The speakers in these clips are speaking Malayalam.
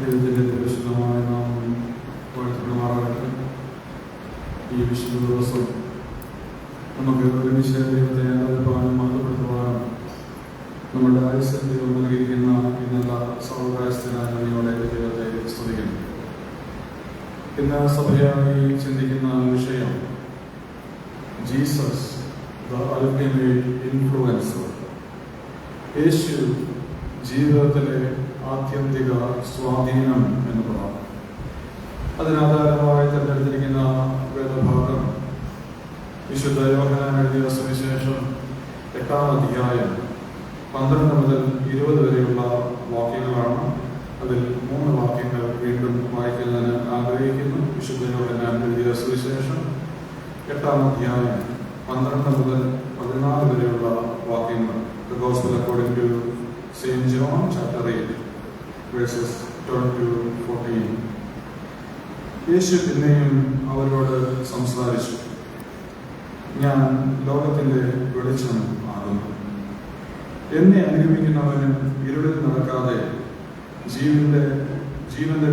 ദൈവത്തിൻ്റെ പരിശുദ്ധമായ നാമം വാഴ്ത്തപ്പെടുമാറാകട്ടെ. ഈ വിശുദ്ധ ദിവസം നമുക്ക് ഒരുമിച്ച് ദൈവത്തെ ആരാധിപ്പാനും മഹത്വപ്പെടുത്തുവാനും നമ്മുടെ ആയുസ്സിൽ ദൈവം നൽകിയിരിക്കുന്ന ഈ നല്ല സാവകാശത്തിനായി നന്ദിയോടെ ദൈവത്തെ സ്തുതിക്കുന്നു. ഇന്ന് സഭയായി ചിന്തിക്കുന്ന വിഷയം ജീസസ് ദ അൾട്ടിമേറ്റ് ഇൻഫ്ലുവൻസർ. യേശു ജീവിതത്തിലെ ആത്യന്തിക സ്വാധീനം എന്ന് പറയാം. അതിനാധാരമായി തിരഞ്ഞെടുത്തിരിക്കുന്ന വേദഭാഗം വിശുദ്ധ യോഹന്നാൻ എഴുതിയ സുവിശേഷം 8-ാം അധ്യായം 12 മുതൽ 20 വരെയുള്ള വാക്യങ്ങളാണ്. അതിൽ 3 വാക്യങ്ങൾ വീണ്ടും വായിക്കുന്നതിന് ആഗ്രഹിക്കുന്നു. വിശുദ്ധ യോഹന്നാൻ എഴുതിയ സുവിശേഷം 8-ാം അധ്യായം 12 മുതൽ 14 വരെയുള്ള വാക്യങ്ങൾ. The Gospel according to St. John chapter 8 verses 12-14. യേശു പിന്നെയും അവരോട് സംസാരിച്ചു, ഞാൻ ലോകത്തിൻ്റെ വെളിച്ചം ആകുന്നു. എന്നെ അനുഗമിക്കുന്നവനും ഇരുളിൽ നടക്കാതെ ജീവന്റെ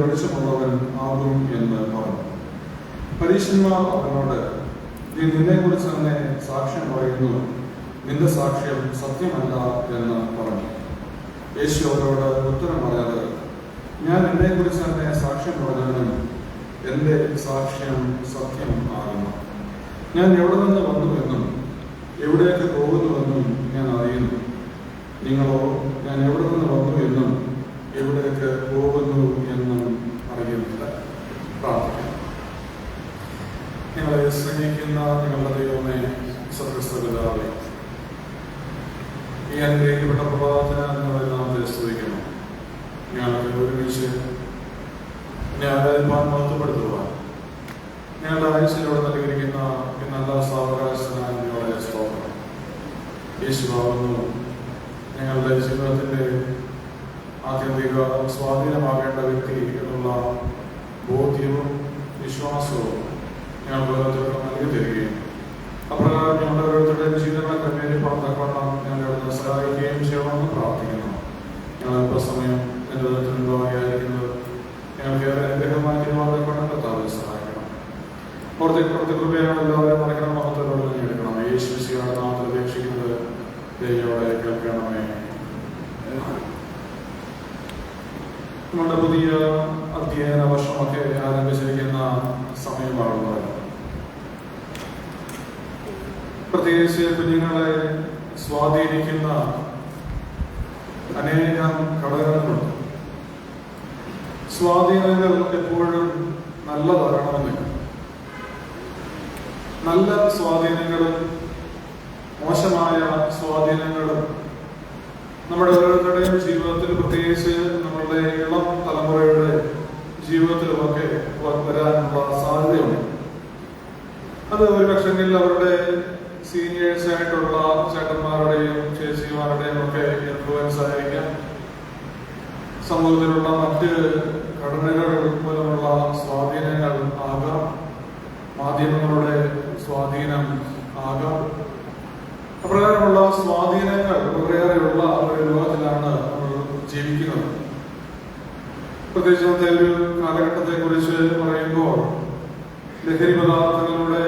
വെളിച്ചമുള്ളവൻ ആകും എന്ന് പറഞ്ഞു. പരീശന്മാർ അവനോട്, നീ നിന്നെക്കുറിച്ച് തന്നെ സാക്ഷ്യം പറയുന്നു, നിന്റെ സാക്ഷ്യം സത്യമല്ല എന്ന് പറഞ്ഞു. യേശു അവരോട് ഉത്തരം പറയാതെ, ഞാൻ എന്നെക്കുറിച്ച് തന്നെ സാക്ഷ്യം പറഞ്ഞവനും എൻ്റെ സാക്ഷ്യം സത്യം ആകുന്നു. ഞാൻ എവിടെ നിന്ന് വന്നുവെന്നും എവിടേക്ക് പോകുന്നുവെന്നും ഞാൻ അറിയുന്നു. നിങ്ങളോ ഞാൻ എവിടെ നിന്ന് വന്നു എന്നും എവിടേക്ക് പോകുന്നു എന്നും അറിയുന്നില്ല. പ്രാർത്ഥന. നിങ്ങളെ സ്നേഹിക്കുന്ന നിങ്ങളുടെ ദൈവമേ, സത്യസ്ഥപിതാവേ, ഈ അനുഗ്രഹിക്കപ്പെട്ട പ്രഭാതത്തിന് നിങ്ങളെ നാമത്തെ സ്തുതിക്കുന്നു. ഞങ്ങൾക്ക് ഒരുമിച്ച് ആരാധിപ്പാൻ മഹത്വപ്പെടുത്തുവാൻ ഞങ്ങളുടെ ആയുസ്സിലൂടെ നൽകിയിരിക്കുന്ന ഈ നല്ല സാവകാശത്തിനായി നിങ്ങളെ സ്തോത്രം. യേശുവാകുന്നു ഞങ്ങളുടെ ജീവിതത്തിൻ്റെ ആത്യന്തിക സ്വാധീനമാകേണ്ട വ്യക്തി എന്നുള്ള ബോധ്യവും വിശ്വാസവും ഞങ്ങൾക്ക് ഓരോരുത്തർക്കും നൽകി തരികയും അപ്രകാരം ഞങ്ങളുടെ ഓരോരുത്തരുടെയും ജീവിതങ്ങളെ ക്രമീകരിപ്പാൻ തക്കവണ്ണം ഞങ്ങളെ സഹായിക്കുകയും ചെയ്യണമെന്ന് പ്രാർത്ഥിക്കുന്നു. ഞങ്ങൾ അല്പസമയം എൻ്റെ മുൻപായിരിക്കുന്നത് ഞങ്ങൾക്ക് ഏറെ അനുഗ്രഹമായി തീരുമാനപ്പെടാൻ കർത്താവെ സഹായിക്കണം. പുറത്തെ കൃപയാണ് എല്ലാവരും മറക്കണം, മഹത്വത്തോടെ നേടിക്കണം. യേശു മിശിഹായുടെ നാമത്തിൽ അപേക്ഷിക്കുന്നത് ദൈവയോടെ കേൾക്കണമേ. നമ്മുടെ പുതിയ അധ്യയന വർഷമൊക്കെ ആരംഭിച്ചിരിക്കുന്ന സമയമാണെന്ന് പറയുന്നത്. പ്രത്യേകിച്ച് കുഞ്ഞുങ്ങളെ സ്വാധീനിക്കുന്ന അനേകം ഘടകങ്ങളുണ്ട്. സ്വാധീനങ്ങൾ എപ്പോഴും നല്ലതാകണമെന്നില്ല. നല്ല സ്വാധീനങ്ങളും മോശമായ സ്വാധീനങ്ങളും നമ്മുടെ ഓരോരുത്തരുടെയും ജീവിതത്തിൽ, പ്രത്യേകിച്ച് നമ്മളുടെ ഇളം തലമുറയുടെ ജീവിതത്തിലുമൊക്കെ വരാനുള്ള സാധ്യതയുണ്ട്. അത് ഒരു പക്ഷെങ്കിൽ അവരുടെ സീനിയേഴ്സ് ആയിട്ടുള്ള ചേട്ടന്മാരുടെയും ചേച്ചിമാരുടെയും ഒക്കെ ഇൻഫ്ലുവൻസ് ആയിരിക്കാം. സമൂഹത്തിലുള്ള മറ്റ് ഘടനകൾ മൂലമുള്ള സ്വാധീനങ്ങൾ ആകാം. മാധ്യമങ്ങളുടെ സ്വാധീനം ആകാം. അപ്രകാരമുള്ള സ്വാധീനങ്ങൾ വളരെയേറെയുള്ള ഒരു ലോകത്തിലാണ് നമ്മൾ ജീവിക്കുന്നത്. പ്രത്യേകിച്ച് ഇന്നത്തെ ഒരു കാലഘട്ടത്തെ കുറിച്ച് പറയുമ്പോൾ ലഹരി പദാർത്ഥങ്ങളുടെ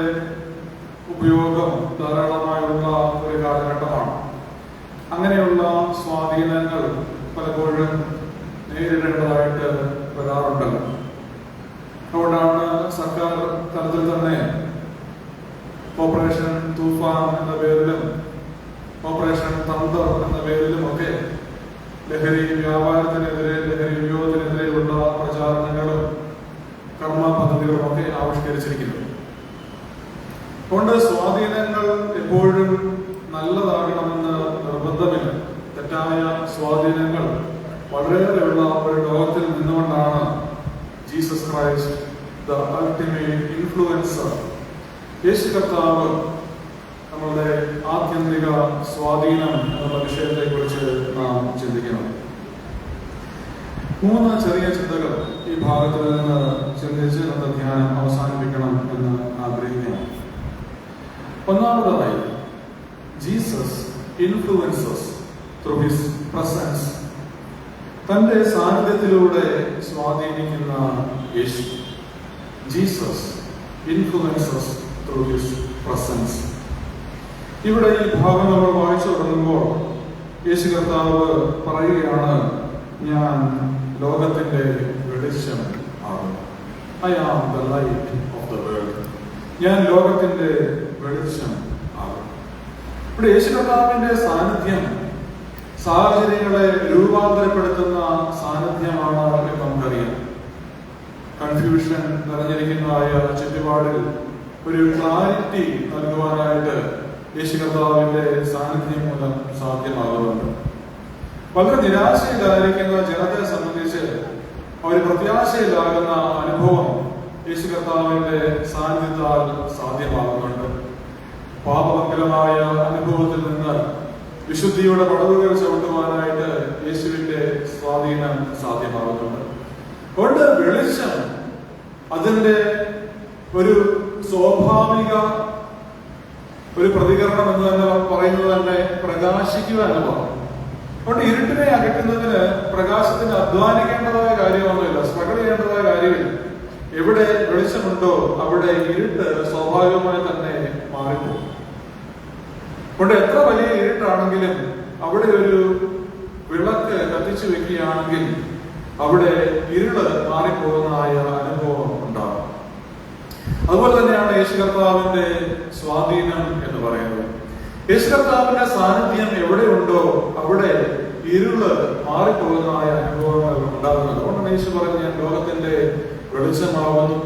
ഉപയോഗം ധാരാളമായുള്ള ഒരു കാലഘട്ടമാണ്. അങ്ങനെയുള്ള സ്വാധീനങ്ങൾ പലപ്പോഴും നേരിടേണ്ടതായിട്ട് വരാറുണ്ടല്ലോ. അതുകൊണ്ടാണ് സർക്കാർ തലത്തിൽ തന്നെ ഓപ്പറേഷൻ തൂഫാൻ എന്ന പേരിലും ഓപ്പറേഷൻ തന്തർ എന്ന പേരിലുമൊക്കെ ലഹരി വ്യാപാരത്തിനെതിരെ, ലഹരി ഉപയോഗത്തിനെതിരെയുള്ള പ്രചാരണങ്ങളും കർമ്മ പദ്ധതികളും ഒക്കെ ആവിഷ്കരിച്ചിരിക്കുന്നത്. അതുകൊണ്ട് സ്വാധീനങ്ങൾ എപ്പോഴും നല്ലതാകണമെന്ന് നിർബന്ധമില്ല. തെറ്റായ സ്വാധീനങ്ങൾ വളരെയേറെയുള്ള ഒരു ലോകത്തിൽ നിന്നുകൊണ്ടാണ് Jesus Christ the ultimate influencer, യേശു കർത്താവ്, നമ്മളുടെ ആത്യന്തിക സ്വാധീനം എന്നുള്ള വിഷയത്തെ കുറിച്ച് നാം ചിന്തിക്കണം. 3 ചെറിയ ചിന്തകൾ ഈ ഭാഗത്ത് നിന്ന് ചിന്തിച്ച് നമ്മുടെ ധ്യാനം അവസാനിപ്പിക്കണം എന്ന് ആഗ്രഹിക്കുന്നു. ഒന്നാമതായി, Jesus influences through his presence തന്റെ സാന്നിധ്യത്തിലൂടെ സ്വാധീനിക്കുന്ന യേശു, Jesus influences through his presence. ഇവിടെ ഈ ഭാഗം നമ്മൾ വായിച്ചു തുടങ്ങുമ്പോൾ യേശു കർത്താവ് പറയുകയാണ്, ഞാൻ ലോകത്തിന്റെ വെളിച്ചം ആകുന്നു. I am the light of the world. ഞാൻ ലോകത്തിന്റെ വെളിച്ചം ആകുന്നു. ഇവിടെ യേശു കർത്താവിന്റെ സാന്നിധ്യം സാഹചര്യങ്ങളെ രൂപാന്തരപ്പെടുത്തുന്ന സാന്നിധ്യമാണ് എന്ന് നമുക്കറിയാം. കൺഫ്യൂഷൻ നിറഞ്ഞിരിക്കുന്നതായ ചുറ്റുപാടിൽ ഒരു ക്ലാരിറ്റി നൽകുവാനായിട്ട് യേശു കർത്താവിന്റെ സാന്നിധ്യം മൂലം സാധ്യമാകുന്നുണ്ട്. വളരെ നിരാശയിലായിരിക്കുന്ന ജനത്തെ സംബന്ധിച്ച് ഒരു പ്രത്യാശയിലാകുന്ന അനുഭവം യേശു കർത്താവിന്റെ സാന്നിധ്യത്താൽ സാധ്യമാകുന്നുണ്ട്. പാപമംഗലമായ അനുഭവത്തിൽ നിന്ന് വിശുദ്ധിയുടെ പടവുകൾ ചവിട്ടുവാനായിട്ട് യേശുവിന്റെ സ്വാധീനം സാധ്യമാകുന്നുണ്ട്. അതുകൊണ്ട് വെളിച്ചം അതിന്റെ ഒരു സ്വാഭാവിക ഒരു പ്രതികരണം എന്ന് തന്നെ പറയുന്നത് തന്നെ പ്രകാശിക്കുക എന്നുള്ളതാണ്. അതുകൊണ്ട് ഇരുട്ടിനെ അകറ്റുന്നതിന് പ്രകാശത്തിന് അധ്വാനിക്കേണ്ടതായ കാര്യമൊന്നുമില്ല, സ്ട്രഗിൾ ചെയ്യേണ്ടതായ കാര്യമില്ല. എവിടെ വെളിച്ചമുണ്ടോ അവിടെ ഇരുട്ട് സ്വാഭാവികമായി തന്നെ മാറിപ്പോകും. അതുകൊണ്ട് എത്ര വലിയ ഇരുട്ടാണെങ്കിലും അവിടെ ഒരു വിളക്ക് കത്തിച്ചു വെക്കുകയാണെങ്കിൽ അവിടെ ഇരുള് മാറിപ്പോകുന്നതായ അനുഭവം ഉണ്ടാകും. അതുപോലെ തന്നെയാണ് യേശു കർത്താവിന്റെ സ്വാധീനം എന്ന് പറയുന്നത്. യേശു കർത്താവിന്റെ സാന്നിധ്യം എവിടെയുണ്ടോ അവിടെ ഇരുള് മാറിപ്പോകുന്നതായ അനുഭവങ്ങൾ ഉണ്ടാകുന്നത്. അതുകൊണ്ടാണ് യേശു പറഞ്ഞ, ഞാൻ ലോകത്തിന്റെ വെളിച്ചമാകുന്നു.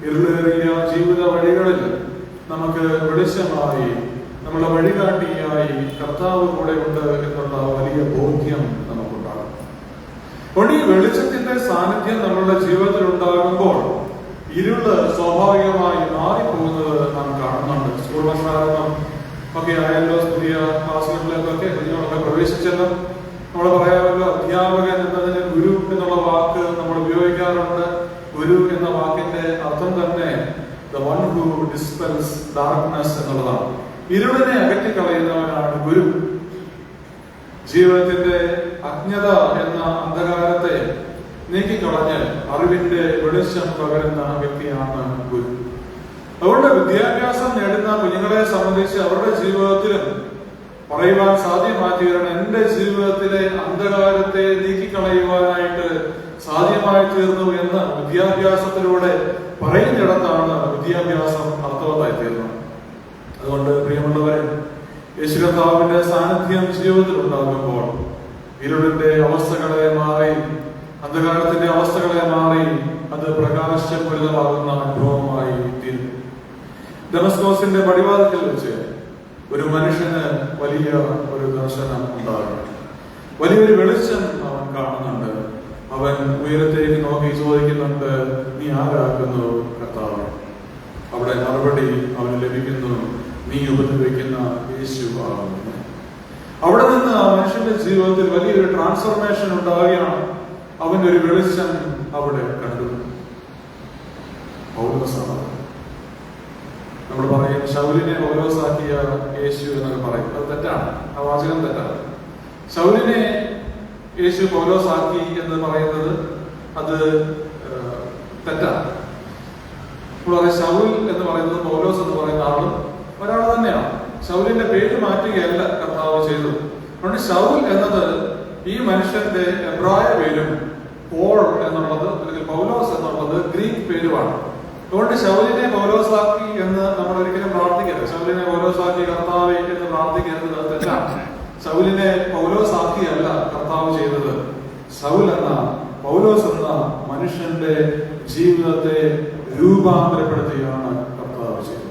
ഇരുളേറിയ ജീവിത വഴികളിൽ നമുക്ക് വെളിച്ചമായി, നമ്മളെ വഴികാട്ടിയായി കർത്താവ് കൂടെ ഉണ്ട് എന്നുള്ള വലിയ ബോധ്യം നമുക്കുണ്ടാകും. അതുകൊണ്ട് ഈ വെളിച്ചത്തിന്റെ സാന്നിധ്യം നമ്മളുടെ ജീവിതത്തിൽ ഉണ്ടാകുമ്പോൾ ഇരുള് സ്വാഭാവികമായി മാറിപ്പോകുന്നത് നാം കാണുന്നുണ്ട്. സ്കൂൾ ബസ്സാരണം ഒക്കെ ആയല്ലോ, പുതിയ ക്ലാസ്സുകളിലേക്കൊക്കെ കുഞ്ഞുങ്ങളൊക്കെ പ്രവേശിച്ചല്ലോ. നമ്മൾ പറയാമല്ലോ, അധ്യാപകൻ എന്നതിന് ഗുരു എന്നുള്ള വാക്ക് നമ്മൾ ഉപയോഗിക്കാറുണ്ട്. ഗുരു എന്ന വാക്കിന്റെ അർത്ഥം തന്നെ the one who dispels darkness എന്നുള്ളതാണ്. ഇരുളിനെ അകറ്റിക്കളയുന്നവനാണ് ഗുരു. ജീവിതത്തിന്റെ അജ്ഞത എന്ന അന്ധകാരത്തെ നീക്കിക്കളഞ്ഞ് അറിവിന്റെ വെളിച്ചം പകരുന്ന വ്യക്തിയാണ് ഗുരു. അതുകൊണ്ട് വിദ്യാഭ്യാസം നേടുന്ന കുഞ്ഞുങ്ങളെ സംബന്ധിച്ച് അവരുടെ ജീവിതത്തിലും പറയുവാൻ സാധ്യമായി തീരണം, എന്റെ ജീവിതത്തിലെ അന്ധകാരത്തെ നീക്കിക്കളയുവാനായിട്ട് സാധ്യമായി തീർന്നു എന്ന് വിദ്യാഭ്യാസത്തിലൂടെ പറയുന്നിടത്താണ് വിദ്യാഭ്യാസം അർത്ഥവത്തായി തീർന്നത്. അതുകൊണ്ട് പ്രിയമുള്ളവരെ, യേശു കർത്താവിന്റെ സാന്നിധ്യം ജീവിതത്തിൽ ഉണ്ടാകുമ്പോൾ ഇരുളിന്റെ അവസ്ഥകളെ മാറി, അന്ധകാരത്തിന്റെ അവസ്ഥകളെ മാറി അത് പ്രകാശപൂരിതമാകുന്ന അനുഭവമായി തീരും. ദമസ്കോസിന്റെ പടിവാതിൽക്കൽ വെച്ച് ഒരു മനുഷ്യന് വലിയ ഒരു ദർശനം ഉണ്ടാകും. വലിയൊരു വെളിച്ചം അവൻ കാണുന്നുണ്ട്. അവൻ ഉയരത്തേക്ക് നോക്കി ചോദിക്കുന്നുണ്ട്, നീ ആരാക്കുന്നു കർത്താവേ? അവിടെ മറുപടി അവന് ലഭിക്കുന്നു, നീ ഉപദ്രവിക്കുന്ന യേശു ആകുന്നു. അവിടെ നിന്ന് ആ മനുഷ്യന്റെ ജീവിതത്തിൽ വലിയൊരു ട്രാൻസ്ഫോർമേഷൻ ഉണ്ടാവുകയാണ്. അവന്റെ ഒരു വെളിച്ചം അവിടെ കണ്ടു. പൗലോസാണ്. നമ്മൾ പറയും ശൗലിനെ പൗലോസാക്കിയ യേശു എന്നൊക്കെ പറയും. അത് തെറ്റാണ്, ആ വാചകം തെറ്റാണ്. ശൗലിനെ യേശു പൗലോസാക്കി എന്ന് പറയുന്നത് അത് തെറ്റാണ്. ഇപ്പോൾ പറയും ശൗൽ എന്ന് പറയുന്നത് പൗലോസ് എന്ന് പറയുന്ന ആളും ഒരാൾ തന്നെയാണ്. ശൗലിന്റെ പേര് മാറ്റുകയല്ല കർത്താവ് ചെയ്തത്. അതുകൊണ്ട് ശൗൽ എന്നത് ഈ മനുഷ്യന്റെ എബ്രായ പേരും പോൾ എന്നുള്ളത് അല്ലെങ്കിൽ പൗലോസ് എന്നുള്ളത് ഗ്രീക്ക് പേരുമാണ്. അതുകൊണ്ട് ശൗലിനെ പൗലോസാക്കി എന്ന് നമ്മൾ ഒരിക്കലും പ്രാർത്ഥിക്കരുത്. ശൗലിനെ പൗലോസാക്കി കർത്താവ് എന്ന് പ്രാർത്ഥിക്കരുത്, അത് തെറ്റാണ്. ശൗലിനെ പൗലോസാക്കിയല്ല കർത്താവ് ചെയ്തത്. ശൗൽ എന്ന പൗലോസ് എന്ന മനുഷ്യന്റെ ജീവിതത്തെ രൂപാന്തരപ്പെടുത്തുകയാണ് കർത്താവ് ചെയ്തത്.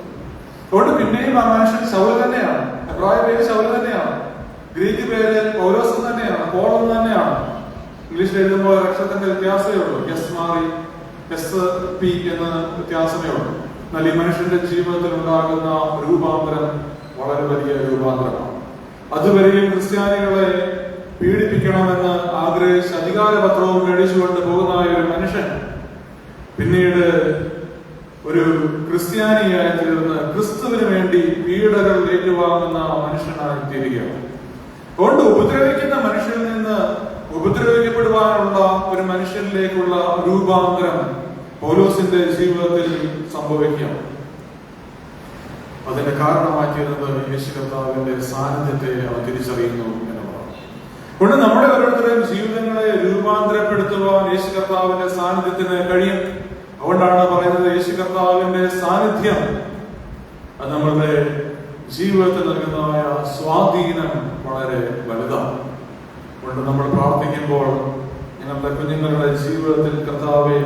അതുകൊണ്ട് പിന്നെയും ആ മനുഷ്യൻ ശൗൽ തന്നെയാണ്. എബ്രായ പേര് ശൗൽ തന്നെയാണ്. ഗ്രീക്ക് പേര് പൗലോസ് തന്നെയാണ്, പോൾ എന്ന് തന്നെയാണ്. ഇംഗ്ലീഷിൽ എഴുതുമ്പോൾ അക്ഷരത്തിന്റെ വ്യത്യാസമേ ഉള്ളൂ. എസ് മാറി SP എന്ന വ്യത്യാസമേ ഉള്ളൂ. എന്നാൽ ഈ മനുഷ്യന്റെ ജീവിതത്തിൽ ഉണ്ടാകുന്ന രൂപാന്തരം വളരെ വലിയ രൂപാന്തരമാണ്. അതുവരെയും ക്രിസ്ത്യാനികളെ പീഡിപ്പിക്കണമെന്ന് ആഗ്രഹിച്ച് അധികാരപത്രവും മേടിച്ചുകൊണ്ട് പോകുന്ന ഒരു മനുഷ്യൻ പിന്നീട് ഒരു ക്രിസ്ത്യാനിയായി തീർന്ന് ക്രിസ്തുവിന് വേണ്ടി പീഡകൾ ഏറ്റുവാങ്ങുന്ന മനുഷ്യനായി തീരുകയാണ്. അതുകൊണ്ട് ഉപദ്രവിക്കുന്ന മനുഷ്യരിൽ നിന്ന് ഉപദ്രവിക്കപ്പെടുവാനുള്ള ഒരു മനുഷ്യനിലേക്കുള്ള രൂപാന്തരം പൗലോസിന്റെ ജീവിതത്തിൽ സംഭവിക്കാം. അതിന്റെ കാരണമായി തീരുന്നത് യേശു കർത്താവിന്റെ സാന്നിധ്യത്തെ അവൻ തിരിച്ചറിയുന്നു എന്നുള്ളതാണ്. അതുകൊണ്ട് നമ്മുടെ ഓരോരുത്തരുടെയും ജീവിതങ്ങളെ രൂപാന്തരപ്പെടുത്തുവാൻ യേശു കർത്താവിന്റെ സാന്നിധ്യത്തിന് കഴിയും. അതുകൊണ്ടാണ് പറയുന്നത് യേശു കർത്താവിന്റെ സാന്നിധ്യം അത് നമ്മളുടെ ജീവിതത്തിൽ നൽകുന്നതായ സ്വാധീനം വളരെ വലുതാണ്. അതുകൊണ്ട് നമ്മൾ പ്രാർത്ഥിക്കുമ്പോൾ ഞങ്ങളുടെ കുഞ്ഞുങ്ങളുടെ ജീവിതത്തിൽ കർത്താവെ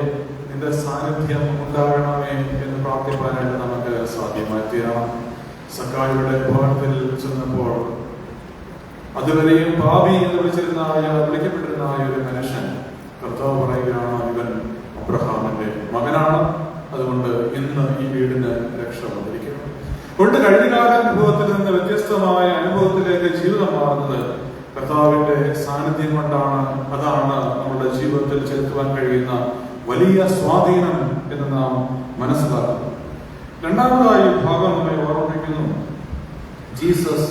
നിന്റെ സാന്നിധ്യം ഉണ്ടാകണമേ എന്ന് പ്രാർത്ഥിക്കാനായിട്ട് നമുക്ക് സാധ്യമായി തീരണം. സക്കായിയുടെ ഭവനത്തിൽ ചെന്നപ്പോൾ അതുവരെയും പാപി എന്ന് വിളിക്കപ്പെട്ടിരുന്ന ഒരു മനുഷ്യൻ കർത്താവ് പറയുകയാണ്, ഇവൻ അബ്രഹാമിന്റെ മകനാണ്, അതുകൊണ്ട് ഇന്ന് ഈ വീടിന് രക്ഷ വന്നിരിക്കുന്നു. കൊണ്ട് കഴിഞ്ഞകാല അനുഭവത്തിൽ നിന്ന് വ്യത്യസ്തമായ അനുഭവത്തിലേക്ക് ജീവിതം മാറുന്നത് കർത്താവിന്റെ സാന്നിധ്യം കൊണ്ടാണ്. അതാണ് നമ്മുടെ ജീവിതത്തിൽ ചെലുത്തുവാൻ കഴിയുന്ന വലിയ സ്വാധീനം എന്ന് നാം മനസ്സിലാക്കുന്നു. രണ്ടാമതായി ഭാഗം നമ്മെ ഓർമ്മിപ്പിക്കുന്നു, Jesus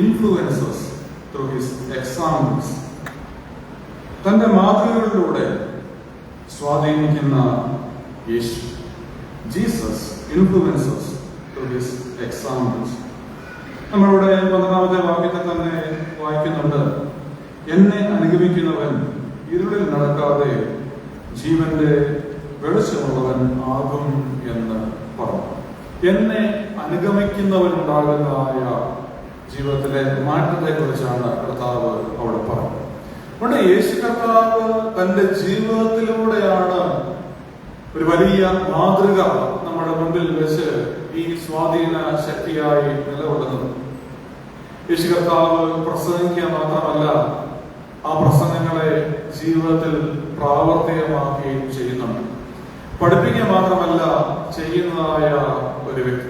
influences through his examples. തന്റെ മാതൃകകളിലൂടെ സ്വാധീനിക്കുന്ന യേശു. Jesus influences through his examples. നമ്മളിവിടെ 11ാമത്തെ വാക്യത്തിൽ തന്നെ വായിക്കുന്നുണ്ട്, എന്നെ അനുഗമിക്കുന്നവൻ ഇരുളിൽ നടക്കാതെ ജീവന്റെ വെളിച്ചമുള്ളവൻ ആകും എന്ന് പറഞ്ഞു. എന്നെ അനുഗമിക്കുന്നവനുണ്ടാകുന്നതായ ജീവിതത്തിലെ മാറ്റത്തെ കുറിച്ചാണ് കർത്താവ് അവിടെ പറഞ്ഞത്. അതുകൊണ്ട് യേശു കർത്താവ് തന്റെ ജീവിതത്തിലൂടെയാണ് ഒരു വലിയ മാതൃക നമ്മുടെ മുമ്പിൽ വെച്ച് ഈ സ്വാധീന ശക്തിയായി നിലകൊള്ളുന്നത്. യേശു കർത്താവ് പ്രസംഗിക്കുക മാത്രമല്ല, ആ പ്രസംഗങ്ങളെ ജീവിതത്തിൽ പ്രാവർത്തികമാക്കുകയും ചെയ്യുന്നുണ്ട്. പഠിപ്പിക്കുക മാത്രമല്ല ചെയ്യുന്നതായ ഒരു വ്യക്തി.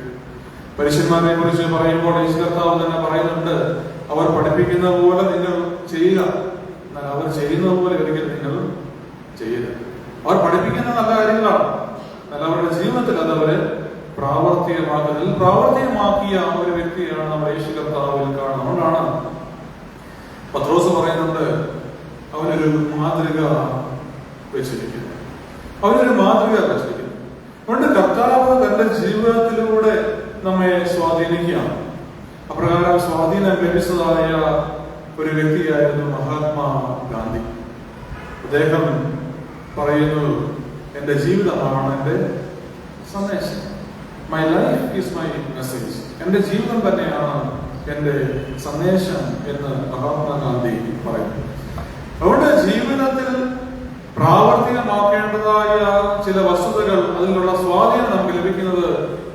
പരീശന്മാരെ കുറിച്ച് പറയുമ്പോൾ യേശു കർത്താവ് തന്നെ പറയുന്നുണ്ട്, അവർ പഠിപ്പിക്കുന്ന പോലെ നിങ്ങൾ ചെയ്യുക, എന്നാൽ അവർ ചെയ്യുന്നത് പോലെ ഒരിക്കലും നിങ്ങൾ ചെയ്യരുത്. അവർ പഠിപ്പിക്കുന്ന നല്ല കാര്യങ്ങളാണ്, എന്നാൽ അവരുടെ ജീവിതത്തിൽ അത് അവര് പ്രാവർത്തികമാക്കിയ ഒരു വ്യക്തിയാണ് നമ്മുടെ യേശു കർത്താവിൽ കാണുന്നത്. അതുകൊണ്ടാണ് പത്രോസ് പറയുന്നുണ്ട്, അവനൊരു മാതൃക വെച്ചിരിക്കുന്നു. അതുകൊണ്ട് കർത്താവ് തന്റെ ജീവിതത്തിലൂടെ നമ്മെ സ്വാധീനിക്കുകയാണ്. അപ്രകാരം സ്വാധീനം ലഭിച്ചതായ ഒരു വ്യക്തിയായിരുന്നു മഹാത്മാ ഗാന്ധി. അദ്ദേഹം പറയുന്നു, എന്റെ ജീവിതമാണ് എന്റെ സന്ദേശം. My life is my message. എന്റെ ജീവിതം തന്നെയാണ് എന്റെ സന്ദേശം എന്ന് മഹാത്മാഗാന്ധി പറയുന്നു. അതുകൊണ്ട് ജീവിതത്തിൽ പ്രാവർത്തികമാക്കേണ്ടതായ ചില വസ്തുതകൾ, അതിലുള്ള സ്വാധീനം നമുക്ക് ലഭിക്കുന്നത്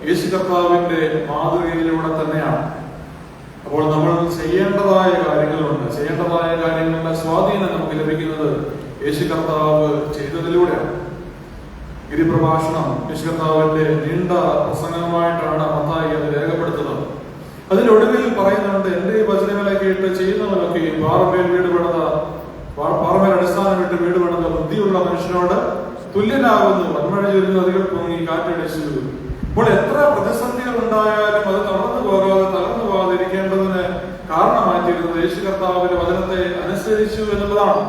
യേശു കർത്താവിന്റെ മാതൃകയിലൂടെ തന്നെയാണ്. അപ്പോൾ നമ്മൾ ചെയ്യേണ്ടതായ കാര്യങ്ങളുണ്ട്. ചെയ്യേണ്ടതായ കാര്യങ്ങളുടെ സ്വാധീനം നമുക്ക് ലഭിക്കുന്നത് യേശു കർത്താവ് ചെയ്തതിലൂടെയാണ്. ഗിരിപ്രഭാഷണം യേശു കർത്താവിന്റെ നീണ്ട പ്രസംഗമായിട്ടാണ് മത്തായി അത് രേഖപ്പെടുത്തുന്നത്. അതിലൊടുവിൽ പറയുന്നുണ്ട്, എന്റെ ഈ വചനങ്ങളെ കേട്ട് ചെയ്യുന്നവനൊക്കെ പാറമേൽ അടിസ്ഥാനം വിട്ട് വീട് പണിത ബുദ്ധിയുള്ള മനുഷ്യനോട് തുല്യനാകുന്നു. വന്മഴ ചൊരിഞ്ഞു, നദികൾ പൊങ്ങി, കാറ്റടിച്ചു. ഇപ്പോൾ എത്ര പ്രതിസന്ധികൾ ഉണ്ടായാലും അത് തളർന്നു പോകാതെ ഇരിക്കേണ്ടതിന് കാരണമാറ്റിയിരുന്നത് യേശു കർത്താവിന്റെ വചനത്തെ അനുസരിച്ചു എന്നുള്ളതാണ്.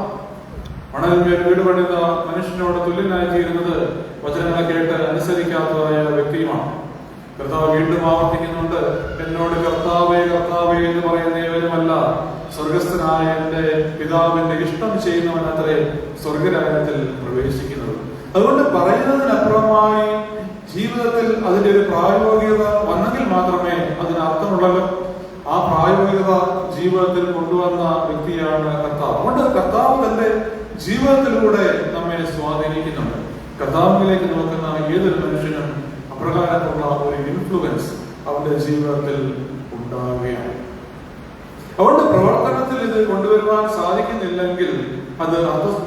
മണലിന്മേൽ വീട് പണിത മനുഷ്യനോട് തുല്യനായിത്തീരുന്നത് വചനങ്ങളെ കേട്ട് അനുസരിക്കാത്തതായ വ്യക്തിയുമാണ്. കർത്താവ് വീണ്ടും ആവർത്തിക്കുന്നുണ്ട്, എന്നോട് കർത്താവേ കർത്താവേ എന്ന് പറയുന്ന ഏവരുമല്ല, സ്വർഗസ്ഥനായ എന്റെ പിതാവിന്റെ ഇഷ്ടം ചെയ്യുന്നവനത്രേ സ്വർഗരാജ്യത്തിൽ പ്രവേശിക്കുന്നത്. അതുകൊണ്ട് പറയുന്നതിനപ്പുറമായി ജീവിതത്തിൽ അതിന്റെ ഒരു പ്രായോഗികത വന്നെങ്കിൽ മാത്രമേ അതിന് അർത്ഥമുള്ളല്ലോ. ആ പ്രായോഗികത ജീവിതത്തിൽ കൊണ്ടുവന്ന വ്യക്തിയാണ് കർത്താവ്. അതുകൊണ്ട് കർത്താവ് തന്റെ ജീവിതത്തിലൂടെ നമ്മെ സ്വാധീനിക്കുന്നുണ്ട്. കർത്താവിലേക്ക് നോക്കുന്ന ഏതൊരു മനുഷ്യനും അപ്രകാരമുള്ള ഒരു ഇൻഫ്ലുവൻസ് അവന്റെ ജീവിതത്തിൽ ഉണ്ടാവുകയാണ്. അതുകൊണ്ട് പ്രവർത്തനത്തിൽ ഇത് കൊണ്ടുവരുവാൻ സാധിക്കുന്നില്ലെങ്കിൽ അത്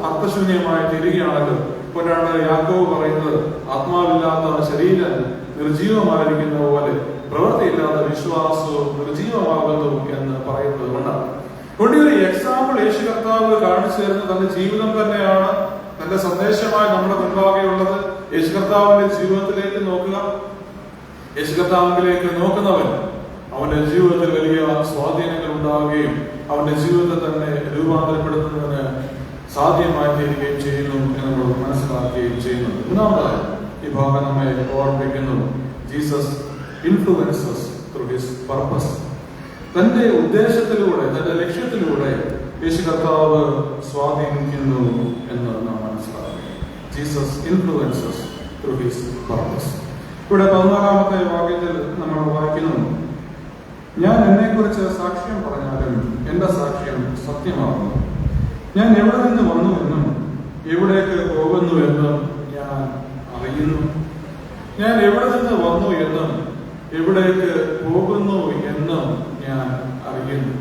അർത്ഥശൂന്യമായി തീരുകയാണല്ലോ. ഇപ്പോഴാണ് യാക്കോബ് പറയുന്നത്, ആത്മാവില്ലാത്ത ശരീരം നിർജീവമായിരിക്കുന്ന പോലെ പ്രവൃത്തിയില്ലാത്ത വിശ്വാസവും നിർജീവമാകുന്നു എന്ന് പറയുന്നത് കൊണ്ടാണ്. അതുകൊണ്ട് ഒരു എക്സാമ്പിൾ യേശു കർത്താവ് കാണിച്ചു തരുന്ന തന്റെ ജീവിതം തന്നെയാണ് തന്റെ സന്ദേശമായി നമ്മുടെ മുൻപാകെയുള്ളത്. യേശു കർത്താവിന്റെ ജീവിതത്തിലേക്ക് നോക്കുക. യേശു കർത്താവിലേക്ക് നോക്കുന്നവൻ അവന്റെ ജീവിതത്തിൽ വലിയ സ്വാധീനങ്ങൾ ഉണ്ടാവുകയും അവന്റെ ജീവിതത്തെ തന്നെ രൂപാന്തരപ്പെടുത്തുന്നതിന് സാധ്യമായി തീരുകയും ചെയ്യുന്നു എന്ന് നമ്മൾ മനസ്സിലാക്കുകയും ചെയ്യുന്നു. മൂന്നാമതായി ഈ ഭാഗം നമ്മെ ഓർമ്മിപ്പിക്കുന്നു, Jesus influences through his purpose. തന്റെ ഉദ്ദേശത്തിലൂടെ, തന്റെ ലക്ഷ്യത്തിലൂടെ യേശു കർത്താവ് സ്വാധീനിക്കുന്നു എന്ന് നാം മനസ്സിലാക്കുന്നു. Jesus influences through his purpose. ഇവിടെ 14-ാമത്തെ വാക്യത്തിൽ നമ്മൾ വായിക്കുന്നു, ഞാൻ എന്നെക്കുറിച്ച് സാക്ഷ്യം പറഞ്ഞാലും എന്റെ സാക്ഷ്യം സത്യമാകുന്നു. ഞാൻ എവിടെ നിന്ന് വന്നു എന്നും എവിടേക്ക് പോകുന്നു എന്നും ഞാൻ അറിയുന്നു. ഞാൻ എവിടെ നിന്ന് വന്നു എന്നും എവിടേക്ക് പോകുന്നു എന്നും ഞാൻ അറിയുന്നു.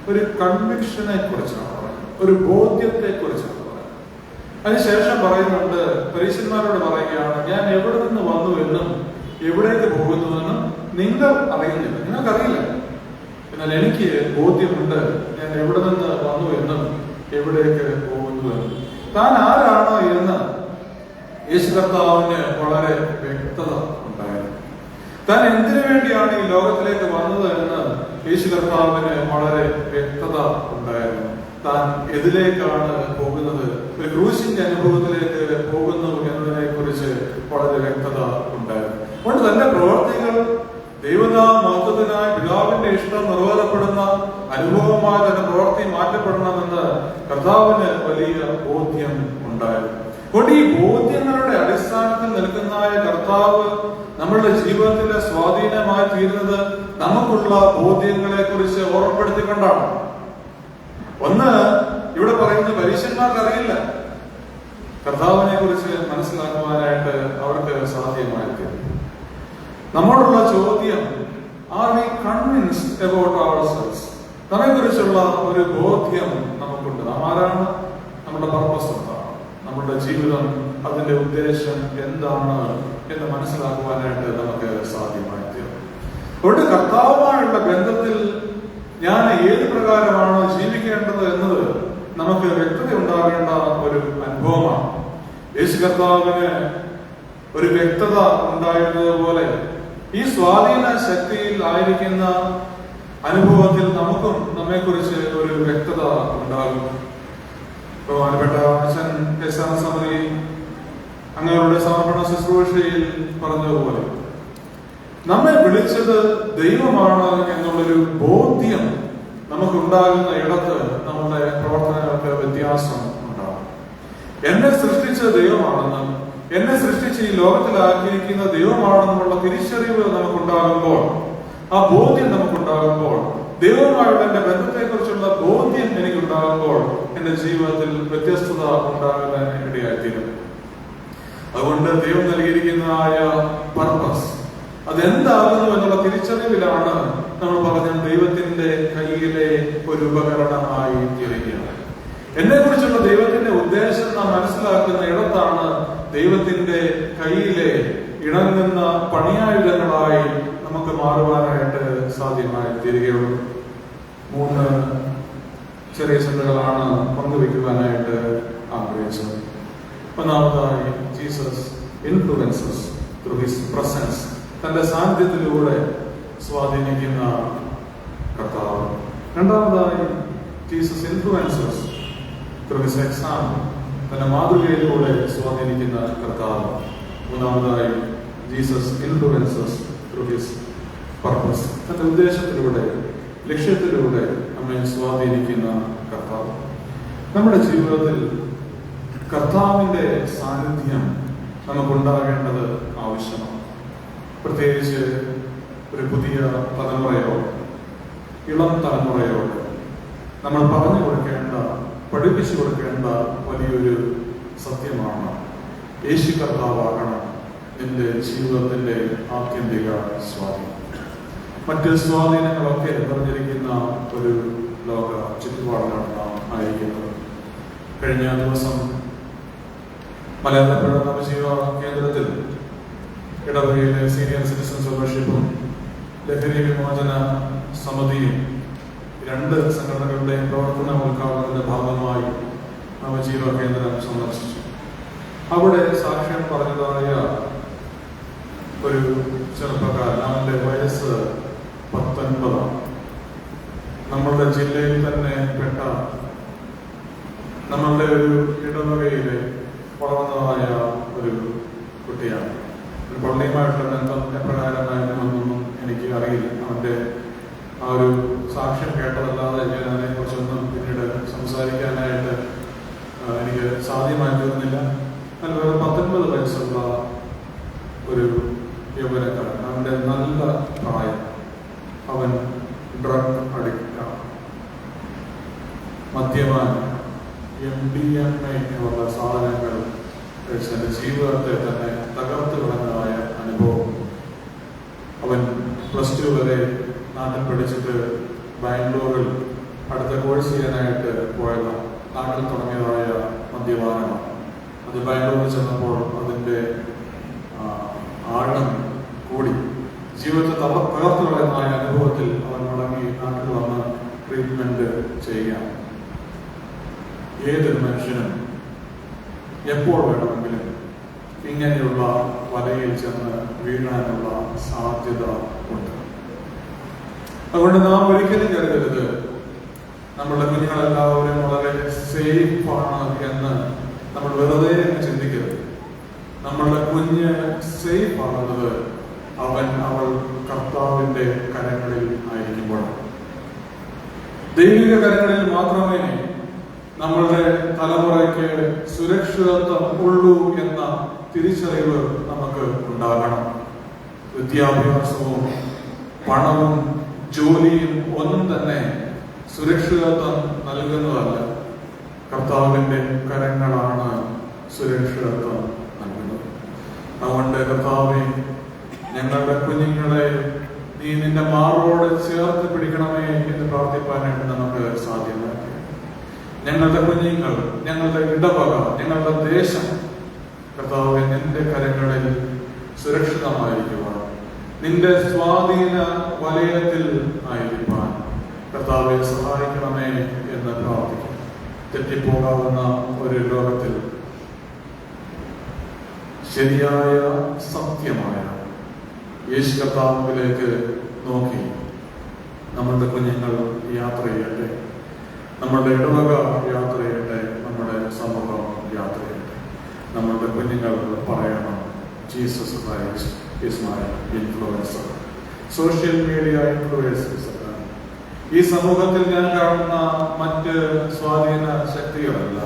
ഒരു കൺവിക്ഷനെ കുറിച്ചാണ് പറയുന്നത്, ഒരു ബോധ്യത്തെ കുറിച്ചാണ് പറയുന്നത്. അതിനുശേഷം പറയുന്നുണ്ട്, പരീശന്മാരോട് പറയുകയാണ്, ഞാൻ എവിടെ നിന്ന് വന്നു എന്നും എവിടേക്ക് പോകുന്നുവെന്നും നിങ്ങൾ അറിയുന്നില്ല, നിങ്ങൾക്കറിയില്ല, എന്നാൽ എനിക്ക് ബോധ്യമുണ്ട് ഞാൻ എവിടെ നിന്ന് വന്നു എന്നും എവിടേക്ക് പോകുന്നുവെന്നും. താൻ ആരാണ് എന്ന് യേശു കർത്താവിന് വളരെ വ്യക്തത ഉണ്ടായിരുന്നു. താൻ എന്തിനു വേണ്ടിയാണ് ഈ ലോകത്തിലേക്ക് വന്നത് എന്ന് യേശു കർത്താവിന് വളരെ വ്യക്തത ഉണ്ടായിരുന്നു. താൻ എതിലേക്കാണ് പോകുന്നത്, ഒരു ക്രൂശിന്റെ അനുഭവത്തിലേക്ക് പോകുന്നു എന്നതിനെ കുറിച്ച് വളരെ വ്യക്തത ഉണ്ടായിരുന്നു. അതുകൊണ്ട് തന്റെ പ്രവർത്തികൾ ദൈവനാമത്വത്തിനായി പിതാവിന്റെ ഇഷ്ടം നിറവേറപ്പെടുന്ന അനുഭവമായി തന്നെ പ്രവൃത്തി മാറ്റപ്പെടണമെന്ന് കർത്താവിന് വലിയ ബോധ്യം ഉണ്ടായിരുന്നു. അതുകൊണ്ട് ഈ ബോധ്യങ്ങളുടെ അടിസ്ഥാനത്തിൽ നിൽക്കുന്നതായ കർത്താവ് നമ്മളുടെ ജീവിതത്തിലെ സ്വാധീനമായി തീരുന്നത് നമുക്കുള്ള ബോധ്യങ്ങളെ കുറിച്ച് ഓർമ്മപ്പെടുത്തിക്കൊണ്ടാണ്. ഒന്ന്, ഇവിടെ പറയുന്നത് പരീശന്മാർക്ക് അറിയില്ല, കർത്താവിനെ കുറിച്ച് മനസ്സിലാക്കുവാനായിട്ട് അവർക്ക് സാധ്യമായിരിക്കും. നമ്മോടുള്ള ചോദ്യം, ആർ വി കൺവിൻസ്ഡ് അബൌട്ട് അവർസെൽവ്സ്? നമ്മെ കുറിച്ചുള്ള ഒരു ബോധ്യം നമുക്കുണ്ട്. നാം ആരാണ്, നമ്മുടെ പർപ്പസ് എന്താണ്, നമ്മുടെ ജീവിതം, അതിന്റെ ഉദ്ദേശം എന്താണ് എന്ന് മനസ്സിലാക്കുവാനായിട്ട് നമുക്ക് സാധ്യമായി തീരും. അതുകൊണ്ട് കർത്താവുമായുള്ള ബന്ധത്തിൽ ഞാൻ ഏത് പ്രകാരമാണ് ജീവിക്കേണ്ടത് എന്നത് നമുക്ക് വ്യക്തത ഉണ്ടാകേണ്ട ഒരു അനുഭവമാണ്. യേശു കർത്താവിന് ഒരു വ്യക്തത ഉണ്ടായിരുന്നതുപോലെ ഈ സ്വാധീന ശക്തിയിൽ ആയിരിക്കുന്ന അനുഭവത്തിൽ നമുക്കും നമ്മെക്കുറിച്ച് ഒരു വ്യക്തത ഉണ്ടാകും. ബഹുമാനപ്പെട്ട അച്ഛൻ യശാന സമിതി അങ്ങയുടെ സമർപ്പണ ശുശ്രൂഷയിൽ പറഞ്ഞതുപോലെ നമ്മെ വിളിച്ചത് ദൈവമാണ് എന്നുള്ളൊരു ബോധ്യം നമുക്കുണ്ടാകുന്ന ഇടത്ത് നമ്മുടെ പ്രവർത്തനങ്ങൾക്ക് വ്യത്യാസം ഉണ്ടാകും. എന്നെ സൃഷ്ടിച്ച ദൈവമാണെന്നും എന്നെ സൃഷ്ടിച്ച് ഈ ലോകത്തിലാക്കിയിരിക്കുന്ന ദൈവമാണെന്നുള്ള തിരിച്ചറിവ് നമുക്കുണ്ടാകുമ്പോൾ, ആ ബോധ്യം നമുക്കുണ്ടാകുമ്പോൾ, ദൈവവുമായുള്ള എന്റെ ബന്ധത്തെക്കുറിച്ചുള്ള ബോധ്യം എനിക്കുണ്ടാകുമ്പോൾ എന്റെ ജീവിതത്തിൽ വ്യത്യസ്തത ഉണ്ടാകുവാൻ ഇടയായിത്തീരും. അതുകൊണ്ട് ദൈവം നൽകിയിരിക്കുന്നതായ പർപ്പസ് അതെന്താകുന്നു എന്നുള്ള തിരിച്ചറിവിലാണ് നമ്മൾ പറഞ്ഞ ദൈവത്തിന്റെ കയ്യിലെ ഒരു ഉപകരണമായി തീരുകയാണ്. എന്നെ കുറിച്ചുള്ള ദൈവത്തിന്റെ ഉദ്ദേശം നാം മനസ്സിലാക്കുന്ന ഇടത്താണ് ദൈവത്തിന്റെ കയ്യിലെ ഇണങ്ങുന്ന പണിയായുധങ്ങളായി നമുക്ക് മാറുവാനായിട്ട് സാധ്യമായി തീരുകയുള്ളൂ. 3 ചെറിയ ചിന്തകളാണ് പങ്കുവെക്കുവാനായിട്ട് ആഗ്രഹിച്ചത്. ഒന്നാമതായി, Jesus influences through his presence. തന്റെ സാന്നിധ്യത്തിലൂടെ സ്വാധീനിക്കുന്ന കർത്താവ്. രണ്ടാമതായി, Jesus influences through his example. തന്റെ മാതൃകയിലൂടെ സ്വാധീനിക്കുന്ന കർത്താവ്. മൂന്നാമതായി, Jesus influences through his purpose. തന്റെ ഉദ്ദേശത്തിലൂടെ, ലക്ഷ്യത്തിലൂടെ നമ്മെ സ്വാധീനിക്കുന്ന കർത്താവ്. നമ്മുടെ ജീവിതത്തിൽ കർത്താവിന്റെ സാന്നിധ്യം നമുക്കുണ്ടാകേണ്ടത് ആവശ്യമാണ്. പ്രത്യേകിച്ച് ഒരു പുതിയ തലമുറയോ ഇളം തലമുറയോ നമ്മൾ പറഞ്ഞു കൊടുക്കേണ്ട, പഠിപ്പിച്ചു കൊടുക്കേണ്ട വലിയൊരു സത്യമാണ്, യേശു കർത്താവാകണം നിന്റെ ജീവിതത്തിന്റെ ആത്യന്തിക സ്വാധീനം. മറ്റ് സ്വാധീനങ്ങളൊക്കെ നിറഞ്ഞിരിക്കുന്ന ഒരു ലോക ചുറ്റുപാടിലാണ് നാം ആയിരിക്കുന്നത്. കഴിഞ്ഞ ദിവസം മലയാളപ്പുഴ നവജീവ കേന്ദ്രത്തിൽ ഇടവകയിലെ സീനിയർ സിറ്റിസൺസ് ഫെലോഷിപ്പും ലഹരി വിമോചന സമിതിയും 2 സംഘടനകളുടെയും പ്രവർത്തന ഉദ്ഘാടനത്തിന്റെ ഭാഗമായി നവജീവ കേന്ദ്രം സന്ദർശിച്ചു. അവിടെ സാക്ഷ്യം പറഞ്ഞതായ ഒരു ചെറുപ്പക്കാരൻ, അവന്റെ വയസ്സ് 19 നമ്മുടെ ജില്ലയിൽ തന്നെ പെട്ട നമ്മളുടെ ഒരു ഇടവകയിലെ വളർന്നതായ ഒരു കുട്ടിയാണ്. ഒരു പള്ളിയുമായിട്ടുള്ള ബന്ധം എപ്രകാരമായിരുന്നെന്നൊന്നും എനിക്ക് അറിയില്ല. അവൻ്റെ ആ ഒരു സാക്ഷ്യം കേട്ടതല്ലാതെ ഞാൻ അതിനെക്കുറിച്ചൊന്നും പിന്നീട് സംസാരിക്കാനായിട്ട് എനിക്ക് സാധ്യമായി തീർന്നില്ല. എന്നാൽ വേറെ 19 വയസ്സുള്ള ഒരു യൗവനക്കാരൻ, അവൻ്റെ നല്ല പ്രായം, അവൻ ഡ്രഗ് അഡിക്റ്റാണ്, മദ്യപാൻ, MDMA എന്നുള്ള സാധനങ്ങൾ കഴിച്ച് എൻ്റെ ജീവിതത്തെ തന്നെ തകർത്ത് കളഞ്ഞതായ അനുഭവം. അവൻ +2 വരെ നാട്ടിൽ പഠിച്ചിട്ട് ബാംഗ്ലൂരിൽ അടുത്ത കോഴ്സ് ചെയ്യാനായിട്ട് പോയതാണ്. നാട്ടിൽ തുടങ്ങിയതായ മദ്യപാനമാണ്. അത് ബാംഗ്ലൂരിൽ ചെന്നപ്പോൾ അതിൻ്റെ ആഴം കൂടി ജീവിതത്തെ തകർത്ത് കളയുന്നതായ അനുഭവത്തിൽ അവൻ മടങ്ങി നാട്ടിൽ വന്ന് ട്രീറ്റ്മെന്റ് ചെയ്യുകയാണ്. ഏതൊരു മനുഷ്യനും എപ്പോൾ വേണമെങ്കിലും ഇങ്ങനെയുള്ള വലയിൽ ചെന്ന് വീഴാനുള്ള സാധ്യത ഉണ്ട്. അതുകൊണ്ട് നാം ഒരിക്കലും കരുതരുത് നമ്മളുടെ കുഞ്ഞുങ്ങളെല്ലാവരും വളരെ സേഫാണ് എന്ന് നമ്മൾ വെറുതെ ചിന്തിക്കരുത്. നമ്മളുടെ കുഞ്ഞ് സേഫ് ആകുന്നത് അവൾ കർത്താവിന്റെ കരങ്ങളിൽ ആയിരിക്കുമ്പോഴാണ്. ദൈവിക കരങ്ങളിൽ മാത്രമേ നമ്മളുടെ തലമുറയ്ക്ക് സുരക്ഷിതത്വം ഉള്ളൂ എന്ന തിരിച്ചറിവ് നമുക്ക് ഉണ്ടാകണം. വിദ്യാഭ്യാസവും പണവും ജോലിയും ഒന്നും തന്നെ സുരക്ഷിതത്വം നൽകുന്നതല്ല. കർത്താവിന്റെ കരങ്ങളാണ് സുരക്ഷിതത്വം നൽകുന്നത്. അതുകൊണ്ട് കർത്താവേ, ഞങ്ങളുടെ കുഞ്ഞുങ്ങളെ നീ നിന്റെ മാറോട് ചേർത്ത് പിടിക്കണമേ എന്ന് പ്രാർത്ഥിക്കാനായിട്ട് നമുക്ക് സാധ്യമാക്കി. ഞങ്ങളുടെ കുഞ്ഞുങ്ങൾ, ഞങ്ങളുടെ ഇടവക, ഞങ്ങളുടെ ദേശം കർത്താവെ നിന്റെ കരങ്ങളിൽ സുരക്ഷിതമായിരിക്കുവാൻ, നിന്റെ സ്വാധീന വലയത്തിൽ ആയിരിക്കാൻ കർത്താവെ സഹായിക്കണമേ എന്ന് പ്രാർത്ഥിക്കും. തെറ്റിപ്പോകാവുന്ന ഒരു ലോകത്തിൽ ശരിയായ സത്യമായ യേശു കർത്താവിലേക്ക് നോക്കി നമ്മളുടെ കുഞ്ഞുങ്ങൾ യാത്ര ചെയ്യട്ടെ, നമ്മളുടെ ഇടവക യാത്ര ചെയ്യട്ടെ, നമ്മുടെ സമൂഹം യാത്ര ചെയ്യട്ടെ. നമ്മളുടെ കുഞ്ഞുങ്ങൾ പറയണം, Jesus Christ is my influencer. Social media influencers അല്ല, ഈ സമൂഹത്തിൽ ഞാൻ കാണുന്ന മറ്റ് സ്വാധീന ശക്തികളല്ല.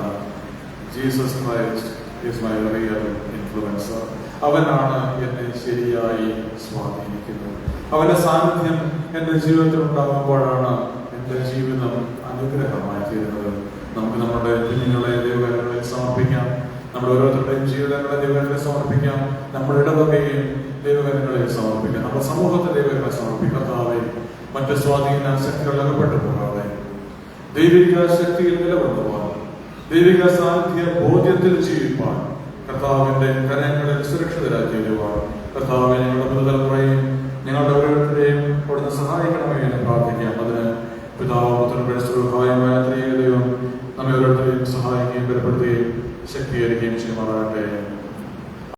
Jesus Christ is my real influencer. അവനാണ് എന്നെ ശരിയായി സ്വാധീനിക്കുന്നത്. അവന്റെ സാന്നിധ്യം എന്റെ ജീവിതത്തിൽ ഉണ്ടാകുമ്പോഴാണ് എന്റെ ജീവിതം അനുഗ്രഹമായി തീരുന്നത്. നമുക്ക് നമ്മുടെ കുഞ്ഞുങ്ങളെ ദൈവകരങ്ങളിൽ സമർപ്പിക്കാം. നമ്മുടെ ഓരോരുത്തരുടെയും ജീവിതങ്ങളെ ദൈവകരങ്ങളിൽ സമർപ്പിക്കാം. നമ്മുടെ ഇടവകയും ദൈവകരങ്ങളിൽ സമർപ്പിക്കാം. നമ്മുടെ സമൂഹത്തെ ദൈവകരങ്ങളെ സമർപ്പിക്കാതെ മറ്റ് സ്വാധീന ശക്തികൾ അകപ്പെട്ടു പോകാതെ ദൈവിക ശക്തിയിൽ നിലകൊള്ളുവാൻ, ദൈവിക സാന്നിധ്യ ബോധ്യത്തിൽ ജീവിപ്പാൻ, കർത്താവിന്റെ കരങ്ങളിൽ സുരക്ഷിതരായി തീരുവാൻ കർത്താവ് ഞങ്ങളുടെ പുതുതലമുറയും ഞങ്ങളുടെ ഓരോരുത്തരെയും അവിടുന്ന് സഹായിക്കണമേ എന്ന് പ്രാർത്ഥിക്കാം. അതിന് പിതാവ് പുത്രനുമായ ദൈവം നമ്മെ ഓരോരുത്തരെയും സഹായിക്കുകയും ബലപ്പെടുത്തുകയും ശക്തീകരിക്കുകയും ചെയ്യുമാറാകട്ടെ.